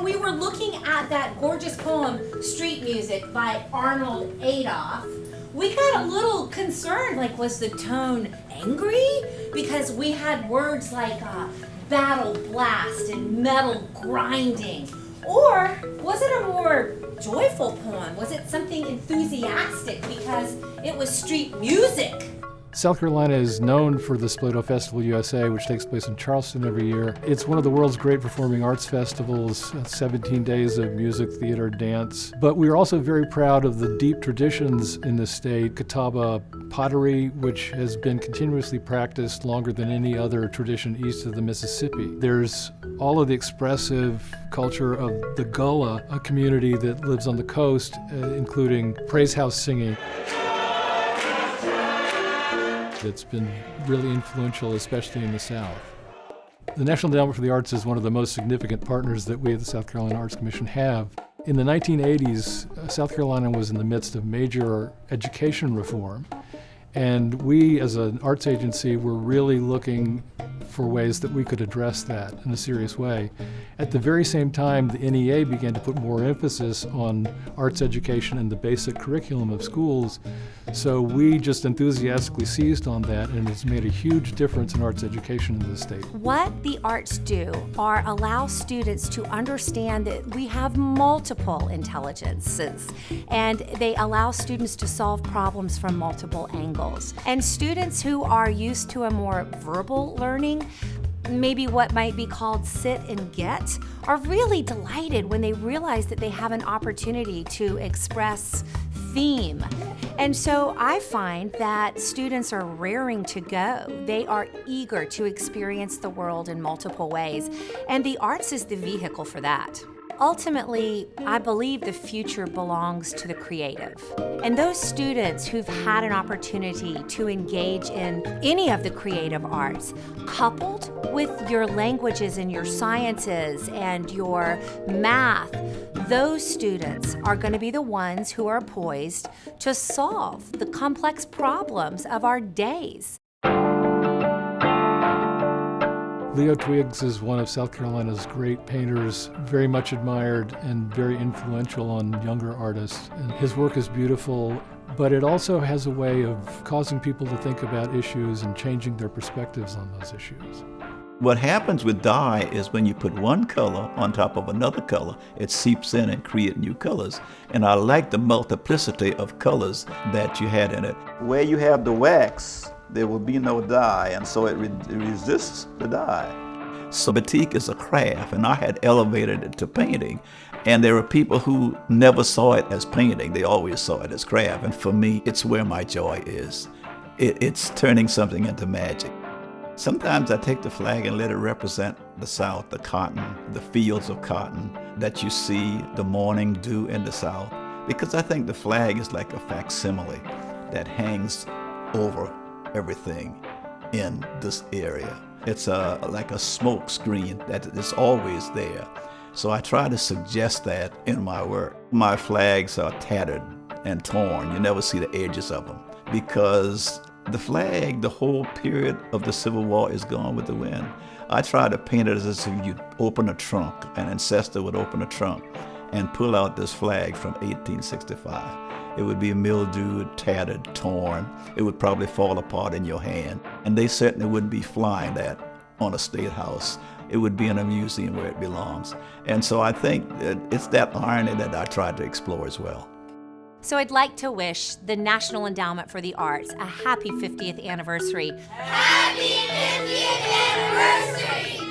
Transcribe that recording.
when we were looking at that gorgeous poem, Street Music by Arnold Adolph, we got a little concerned, like, was the tone angry? Because we had words like battle blast and metal grinding. Or was it a more joyful poem? Was it something enthusiastic because it was street music? South Carolina is known for the Split-O Festival USA, which takes place in Charleston every year. It's one of the world's great performing arts festivals, 17 days of music, theater, dance. But we're also very proud of the deep traditions in the state. Catawba pottery, which has been continuously practiced longer than any other tradition east of the Mississippi. There's all of the expressive culture of the Gullah, a community that lives on the coast, including praise house singing. It's been really influential, especially in the South. The National Endowment for the Arts is one of the most significant partners that we at the South Carolina Arts Commission have. In the 1980s, South Carolina was in the midst of major education reform, and we as an arts agency were really looking for ways that we could address that in a serious way. At the very same time, the NEA began to put more emphasis on arts education in the basic curriculum of schools, so we just enthusiastically seized on that, and it's made a huge difference in arts education in the state. What the arts do are allow students to understand that we have multiple intelligences, and they allow students to solve problems from multiple angles. And students who are used to a more verbal learning, maybe what might be called sit and get, are really delighted when they realize that they have an opportunity to express theme. And so I find that students are raring to go. They are eager to experience the world in multiple ways, and the arts is the vehicle for that. Ultimately, I believe the future belongs to the creative. And those students who've had an opportunity to engage in any of the creative arts, coupled with your languages and your sciences and your math, those students are going to be the ones who are poised to solve the complex problems of our days. Leo Twigs is one of South Carolina's great painters, very much admired and very influential on younger artists. And his work is beautiful, but it also has a way of causing people to think about issues and changing their perspectives on those issues. What happens with dye is when you put one color on top of another color, it seeps in and creates new colors. And I like the multiplicity of colors that you had in it. Where you have the wax, there will be no dye, and so it resists the dye. So batik is a craft, and I had elevated it to painting. And there are people who never saw it as painting. They always saw it as craft. And for me, it's where my joy is. It's turning something into magic. Sometimes I take the flag and let it represent the South, the cotton, the fields of cotton that you see, the morning dew in the South. Because I think the flag is like a facsimile that hangs over everything in this area. It's like a smoke screen that is always there. So I try to suggest that in my work. My flags are tattered and torn. You never see the edges of them because the flag, the whole period of the Civil War is gone with the wind. I try to paint it as if you open a trunk, an ancestor would open a trunk and pull out this flag from 1865. It would be mildewed, tattered, torn. It would probably fall apart in your hand. And they certainly wouldn't be flying that on a state house. It would be in a museum where it belongs. And so I think it's that irony that I tried to explore as well. So I'd like to wish the National Endowment for the Arts a happy 50th anniversary. Happy 50th anniversary!